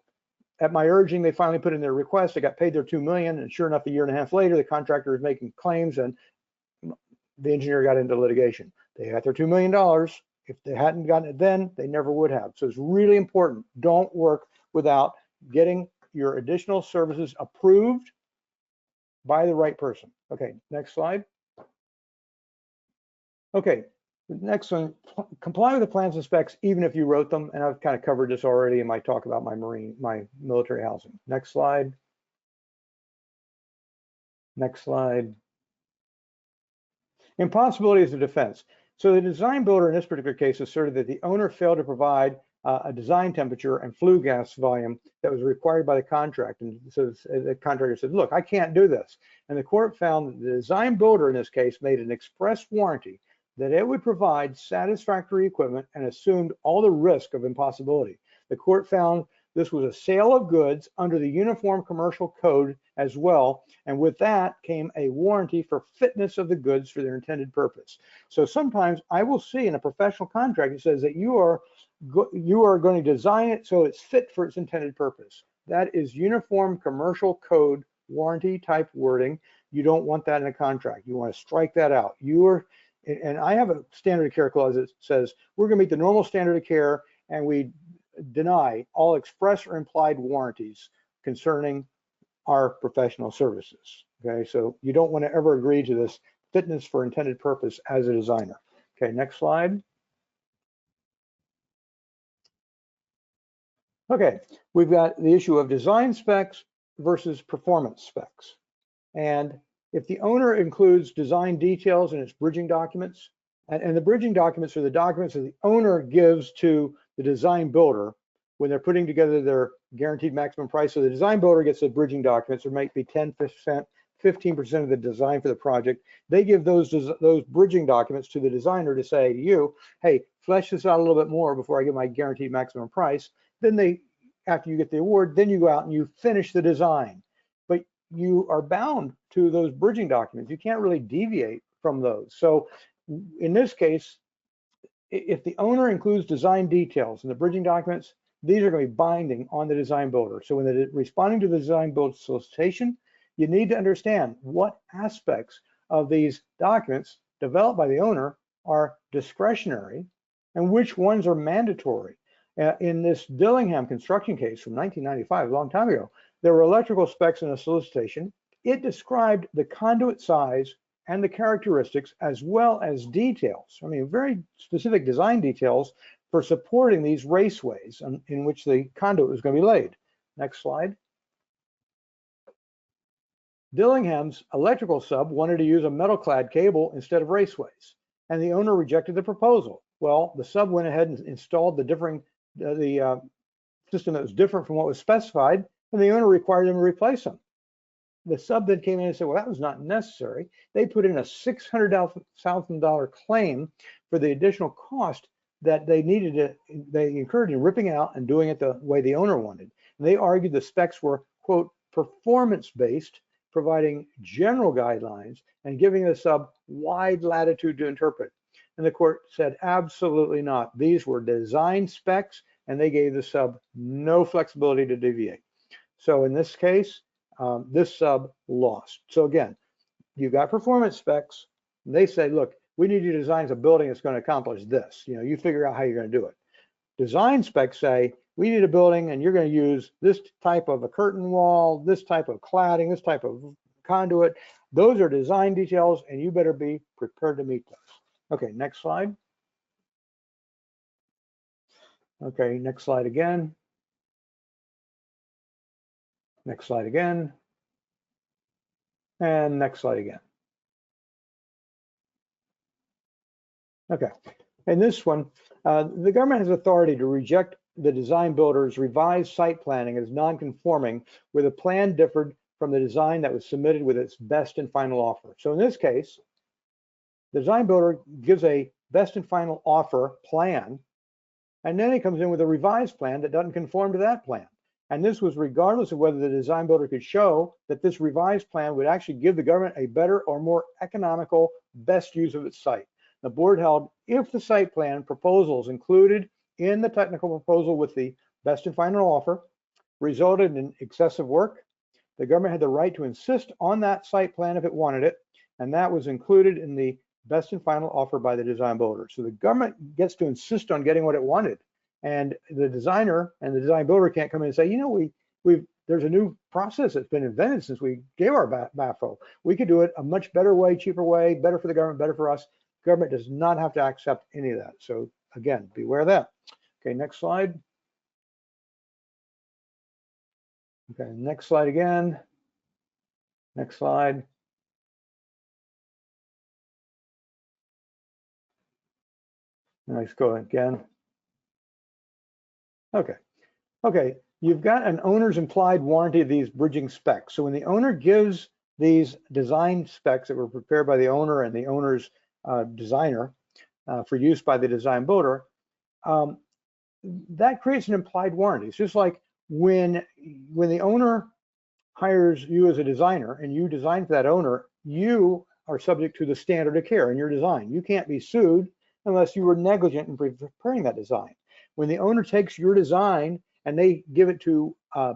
at my urging, they finally put in their request. They got paid their $2 million, and sure enough, a year and a half later, the contractor is making claims, and the engineer got into litigation. They got their $2 million. If they hadn't gotten it then, they never would have. So it's really important. Don't work without getting your additional services approved by the right person. Okay, next slide. Okay, next one, comply with the plans and specs even if you wrote them, and I've kind of covered this already in my talk about my military housing. Next slide. Next slide. Impossibilities of defense. So the design builder in this particular case asserted that the owner failed to provide a design temperature and flue gas volume that was required by the contract. And so the contractor said, look, I can't do this. And the court found that the design builder in this case made an express warranty that it would provide satisfactory equipment and assumed all the risk of impossibility. The court found this was a sale of goods under the Uniform Commercial Code as well, and with that came a warranty for fitness of the goods for their intended purpose. So sometimes I will see in a professional contract, it says that you are going to design it so it's fit for its intended purpose. That is Uniform Commercial Code warranty type wording. You don't want that in a contract. You want to strike that out. And I have a standard of care clause that says we're going to meet the normal standard of care, and we deny all express or implied warranties concerning our professional services. Okay, so you don't want to ever agree to this fitness for intended purpose as a designer. Okay, next slide. Okay, we've got the issue of design specs versus performance specs. And if the owner includes design details in its bridging documents, and the bridging documents are the documents that the owner gives to the design builder when they're putting together their guaranteed maximum price. So the design builder gets the bridging documents, there might be 10%, 15% of the design for the project. They give those bridging documents to the designer to say to you, hey, flesh this out a little bit more before I get my guaranteed maximum price. Then after you get the award, then you go out and you finish the design. But you are bound to those bridging documents. You can't really deviate from those. So in this case, if the owner includes design details in the bridging documents, these are going to be binding on the design builder. So when they're responding to the design build solicitation, you need to understand what aspects of these documents developed by the owner are discretionary and which ones are mandatory. In this Dillingham construction case from 1995, a long time ago, there were electrical specs in a solicitation. It described the conduit size and the characteristics as well as details. I mean, very specific design details for supporting these raceways in which the conduit was going to be laid. Next slide. Dillingham's electrical sub wanted to use a metal-clad cable instead of raceways, and the owner rejected the proposal. Well, the sub went ahead and installed the system that was different from what was specified, and the owner required them to replace them. The sub then came in and said, well, that was not necessary. They put in a $600,000 claim for the additional cost that they incurred in ripping out and doing it the way the owner wanted. And they argued the specs were, quote, performance-based, providing general guidelines and giving the sub wide latitude to interpret. And the court said, absolutely not. These were design specs, and they gave the sub no flexibility to deviate. So in this case, this sub lost. So again, you've got performance specs. And they say, look, we need you to design a building that's going to accomplish this. You know, you figure out how you're going to do it. Design specs say, we need a building and you're going to use this type of a curtain wall, this type of cladding, this type of conduit. Those are design details, and you better be prepared to meet those. Okay, next slide. Okay, next slide again. Next slide again. And next slide again. Okay, in this one, the government has authority to reject the design builder's revised site planning as non-conforming where the plan differed from the design that was submitted with its best and final offer. So in this case, the design builder gives a best and final offer plan, and then he comes in with a revised plan that doesn't conform to that plan. And this was regardless of whether the design builder could show that this revised plan would actually give the government a better or more economical, best use of its site. The board held if the site plan proposals included in the technical proposal with the best and final offer resulted in excessive work, the government had the right to insist on that site plan if it wanted it, and that was included in the best and final offer by the design builder. So the government gets to insist on getting what it wanted, and the designer and the design builder can't come in and say, you know, there's a new process that's been invented since we gave our BAFO. We could do it a much better way, cheaper way, better for the government, better for us. Government does not have to accept any of that. So again, beware of that. Okay, next slide. Okay, next slide again. Next slide. Let's go again. Okay, you've got an owner's implied warranty of these bridging specs. So when the owner gives these design specs that were prepared by the owner and the owner's designer for use by the design builder, that creates an implied warranty. It's just like when the owner hires you as a designer and you design for that owner, you are subject to the standard of care in your design. You can't be sued unless you were negligent in preparing that design. When the owner takes your design and they give it to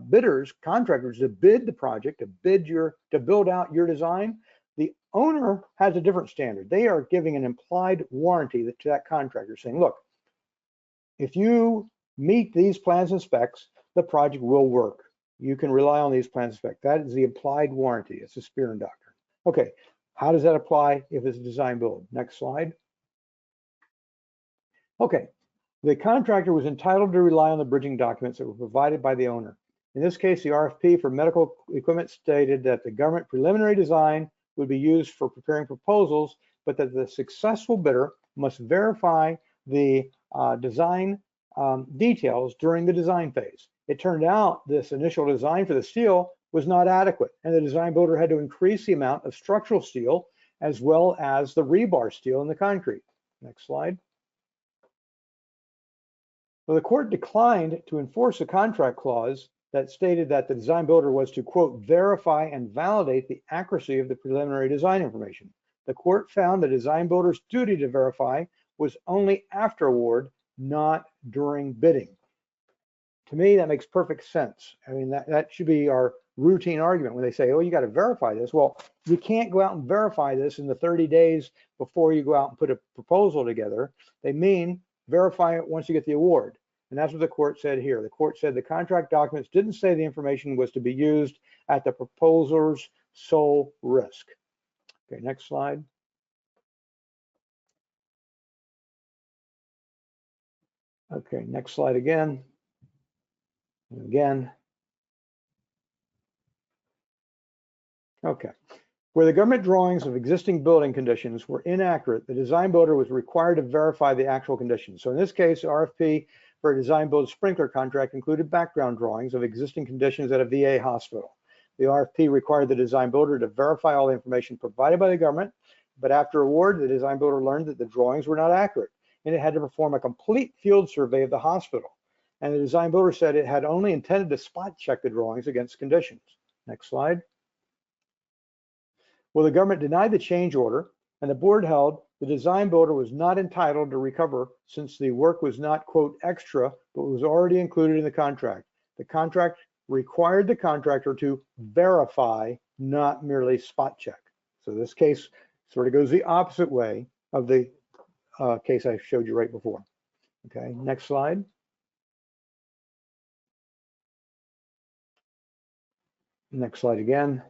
bidders, contractors to bid the project, to build out your design, the owner has a different standard. They are giving an implied warranty to that contractor saying, look, if you meet these plans and specs, the project will work. You can rely on these plans and specs. That is the implied warranty. It's a Spearman doctrine. Okay, how does that apply if it's a design build? Next slide. Okay, the contractor was entitled to rely on the bridging documents that were provided by the owner. In this case, the RFP for medical equipment stated that the government preliminary design would be used for preparing proposals, but that the successful bidder must verify the design details during the design phase. It turned out this initial design for the steel was not adequate, and the design builder had to increase the amount of structural steel as well as the rebar steel in the concrete. Next slide. Well, the court declined to enforce a contract clause that stated that the design builder was to, quote, verify and validate the accuracy of the preliminary design information. The court found the design builder's duty to verify was only after award, not during bidding. To me, that makes perfect sense. I mean, that should be our routine argument when they say, oh, you got to verify this. Well, you can't go out and verify this in the 30 days before you go out and put a proposal together. They mean verify it once you get the award. And that's what the court said here. The court said the contract documents didn't say the information was to be used at the proposer's sole risk. Okay, next slide. Okay, next slide again. And again. Okay, Where the government drawings of existing building conditions were inaccurate, the design builder was required to verify the actual conditions. So in this case, RFP for a design build sprinkler contract included background drawings of existing conditions at a VA hospital. The RFP required the design builder to verify all the information provided by the government, but after award, the design builder learned that the drawings were not accurate, and it had to perform a complete field survey of the hospital. And the design builder said it had only intended to spot check the drawings against conditions. Next slide. Well, the government denied the change order, and the board held the design builder was not entitled to recover since the work was not, quote, extra, but was already included in the contract. The contract required the contractor to verify, not merely spot check. So this case sort of goes the opposite way of the case I showed you right before. Okay, next slide. Next slide again.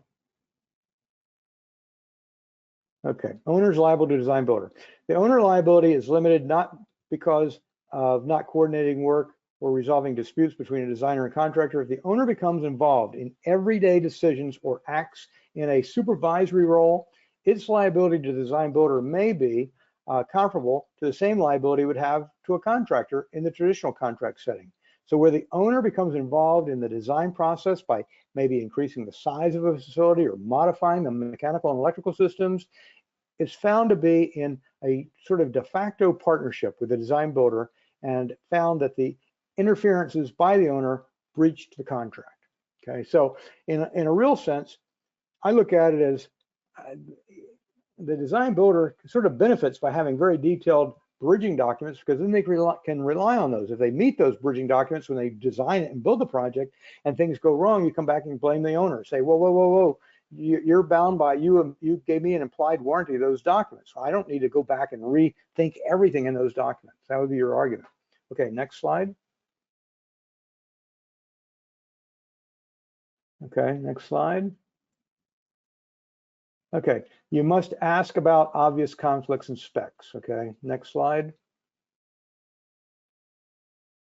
Okay, owner's liable to design builder. The owner liability is limited not because of not coordinating work or resolving disputes between a designer and contractor. If the owner becomes involved in everyday decisions or acts in a supervisory role, its liability to the design builder may be comparable to the same liability it would have to a contractor in the traditional contract setting. So where the owner becomes involved in the design process by maybe increasing the size of a facility or modifying the mechanical and electrical systems, it's found to be in a sort of de facto partnership with the design builder and found that the interferences by the owner breached the contract. Okay, so in a real sense, I look at it as the design builder sort of benefits by having very detailed bridging documents, because then they can rely on those. If they meet those bridging documents when they design it and build the project and things go wrong, you come back and blame the owner. Say, whoa, whoa, whoa, whoa. You're bound by, you gave me an implied warranty of those documents. So I don't need to go back and rethink everything in those documents. That would be your argument. Okay, next slide. Okay, next slide. Okay, you must ask about obvious conflicts and specs. Okay, next slide.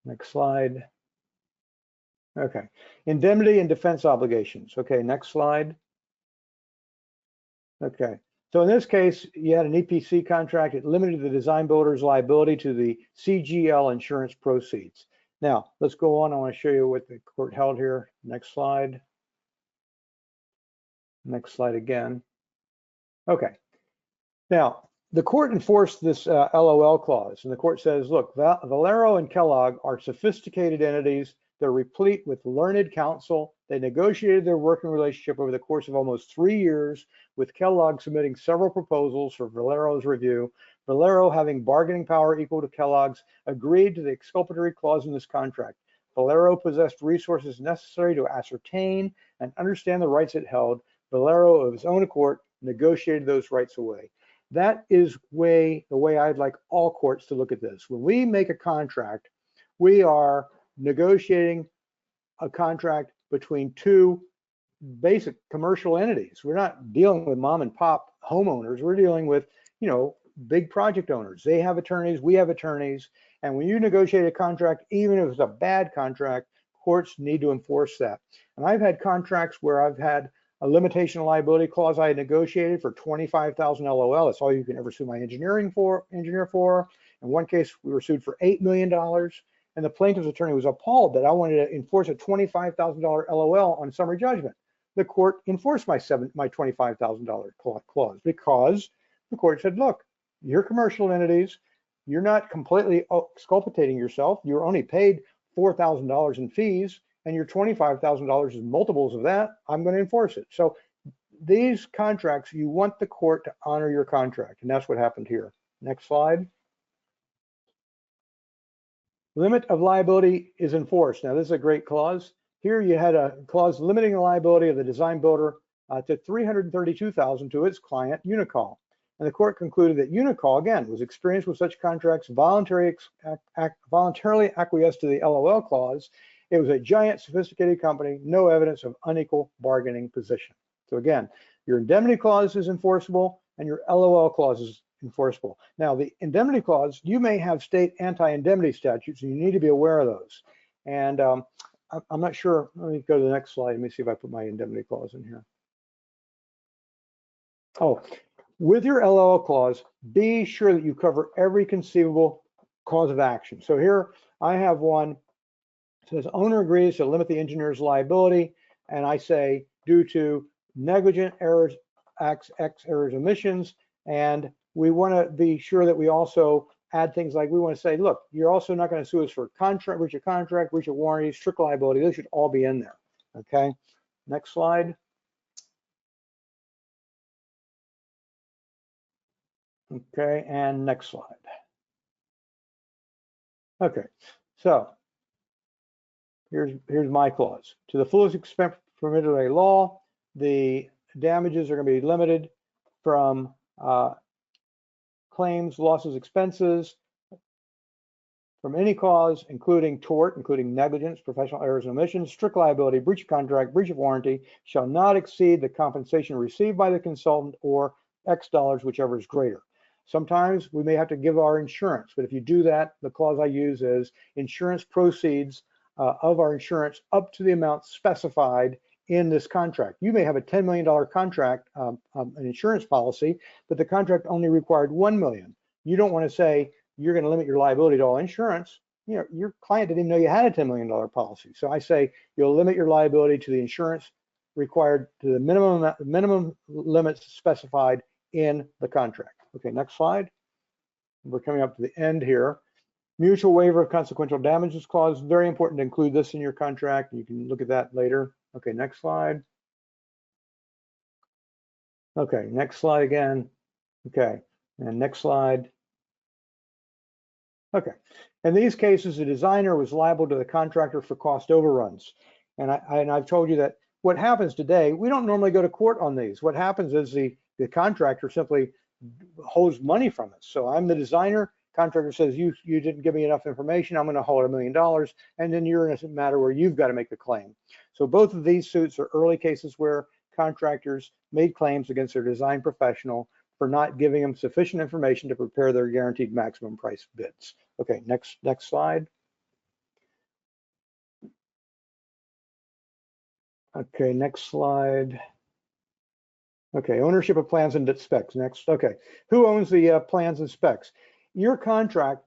Next slide. Okay, indemnity and defense obligations. Okay, next slide. Okay, so in this case, you had an EPC contract. It limited the design builder's liability to the CGL insurance proceeds. Now, let's go on. I want to show you what the court held here. Next slide. Next slide again. Okay, now the court enforced this LOL clause, and the court says, look, Valero and Kellogg are sophisticated entities. They're replete with learned counsel. They negotiated their working relationship over the course of almost 3 years, with Kellogg submitting several proposals for Valero's review. Valero, having bargaining power equal to Kellogg's, agreed to the exculpatory clause in this contract. Valero possessed resources necessary to ascertain and understand the rights it held. Valero, of its own accord, negotiated those rights away. That is the way I'd like all courts to look at this. When we make a contract, we are negotiating a contract between two basic commercial entities. We're not dealing with mom and pop homeowners. We're dealing with, big project owners. They have attorneys, we have attorneys. And when you negotiate a contract, even if it's a bad contract, courts need to enforce that. And I've had contracts where I've had a limitation of liability clause I had negotiated for $25,000 LOL. That's all you can ever sue my engineer for. In one case, we were sued for $8 million. And the plaintiff's attorney was appalled that I wanted to enforce a $25,000 LOL on summary judgment. The court enforced my $25,000 clause because the court said, look, you're commercial entities. You're not completely exculpating yourself. You're only paid $4,000 in fees, and your $25,000 is multiples of that. I'm going to enforce it. So these contracts, you want the court to honor your contract, and that's what happened here. Next slide. Limit of liability is enforced. Now, this is a great clause. Here you had a clause limiting the liability of the design builder to $332,000 to its client, Unicall. And the court concluded that Unicall, again, was experienced with such contracts, voluntarily acquiesced to the LOL clause. It was a giant, sophisticated company, no evidence of unequal bargaining position. So again, your indemnity clause is enforceable and your LOL clause is enforceable. Now, the indemnity clause, you may have state anti-indemnity statutes, and you need to be aware of those. And I'm not sure. Let me go to the next slide. Let me see if I put my indemnity clause in here. Oh, with your LOL clause, be sure that you cover every conceivable cause of action. So here I have one. It says owner agrees to limit the engineer's liability, and I say due to negligent errors, X errors, omissions, and we want to be sure that we also add things like we want to say, look, you're also not going to sue us for breach of contract, breach of warranty, strict liability. Those should all be in there. Okay, next slide. Okay, and next slide. Okay, so here's my clause. To the fullest extent permitted by law, the damages are going to be limited from claims, losses, expenses from any cause, including tort, including negligence, professional errors and omissions, strict liability, breach of contract, breach of warranty, shall not exceed the compensation received by the consultant or X dollars, whichever is greater. Sometimes we may have to give our insurance, but if you do that, the clause I use is insurance proceeds of our insurance up to the amount specified in this contract. You may have a $10 million contract, an insurance policy, but the contract only required $1 million. You don't want to say you're going to limit your liability to all insurance. You know, your client didn't even know you had a $10 million policy. So I say you'll limit your liability to the insurance required to the minimum limits specified in the contract. Okay, next slide. We're coming up to the end here. Mutual waiver of consequential damages clause, very important to include this in your contract. You can look at that later. Okay, next slide. Okay, next slide again. Okay, and next slide. Okay, in these cases, the designer was liable to the contractor for cost overruns. And I've told you that what happens today, we don't normally go to court on these. What happens is the contractor simply holds money from us. So I'm the designer, contractor says, you didn't give me enough information, I'm gonna hold $1 million, and then you're in a matter where you've got to make the claim. So both of these suits are early cases where contractors made claims against their design professional for not giving them sufficient information to prepare their guaranteed maximum price bids. Okay, next slide. Okay, next slide. Okay, ownership of plans and specs. Next, okay. Who owns the plans and specs? Your contract,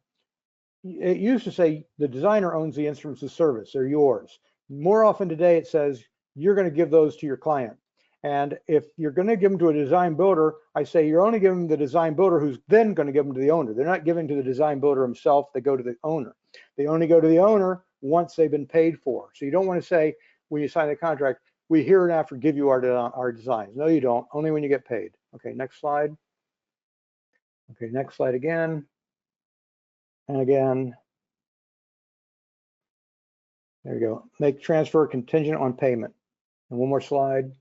it used to say the designer owns the instruments of service, they're yours. More often today it says you're going to give those to your client. And if you're going to give them to a design builder, I say you're only giving the design builder who's then going to give them to the owner. They're not giving to the design builder himself, they go to the owner. They only go to the owner once they've been paid for. So you don't want to say when you sign the contract, we hereinafter give you our designs. No, you don't, only when you get paid. Okay, next slide. Okay, next slide again. And again. There you go. Make transfer contingent on payment. And one more slide.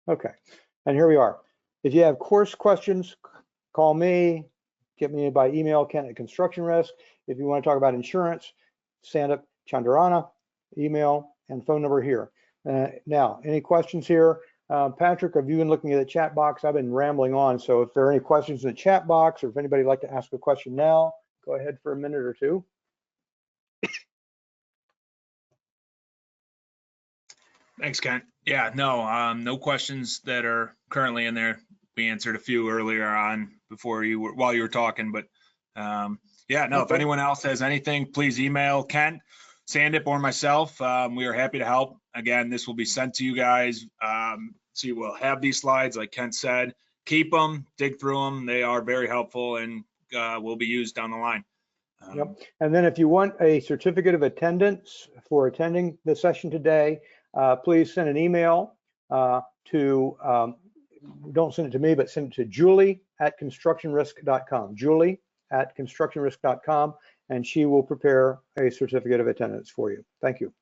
Okay, and here we are. If you have course questions, call me, get me by email, Kent@ConstructionRisk. If you want to talk about insurance, Sandip Chandarana, email and phone number here. Now, any questions here? Patrick, have you been looking at the chat box? I've been rambling on, so if there are any questions in the chat box or if anybody would like to ask a question now, go ahead for a minute or two. Thanks, Kent. Yeah, no, no questions that are currently in there. We answered a few earlier on while you were talking, but yeah, no, if anyone else has anything, please email Kent, Sandip, or myself. We are happy to help. Again, this will be sent to you guys. So you will have these slides, like Kent said. Keep them, dig through them. They are very helpful and will be used down the line. Yep. And then if you want a certificate of attendance for attending the session today, please send an email to, don't send it to me, but send it to Julie@ConstructionRisk.com. Julie@ConstructionRisk.com, and she will prepare a certificate of attendance for you. Thank you.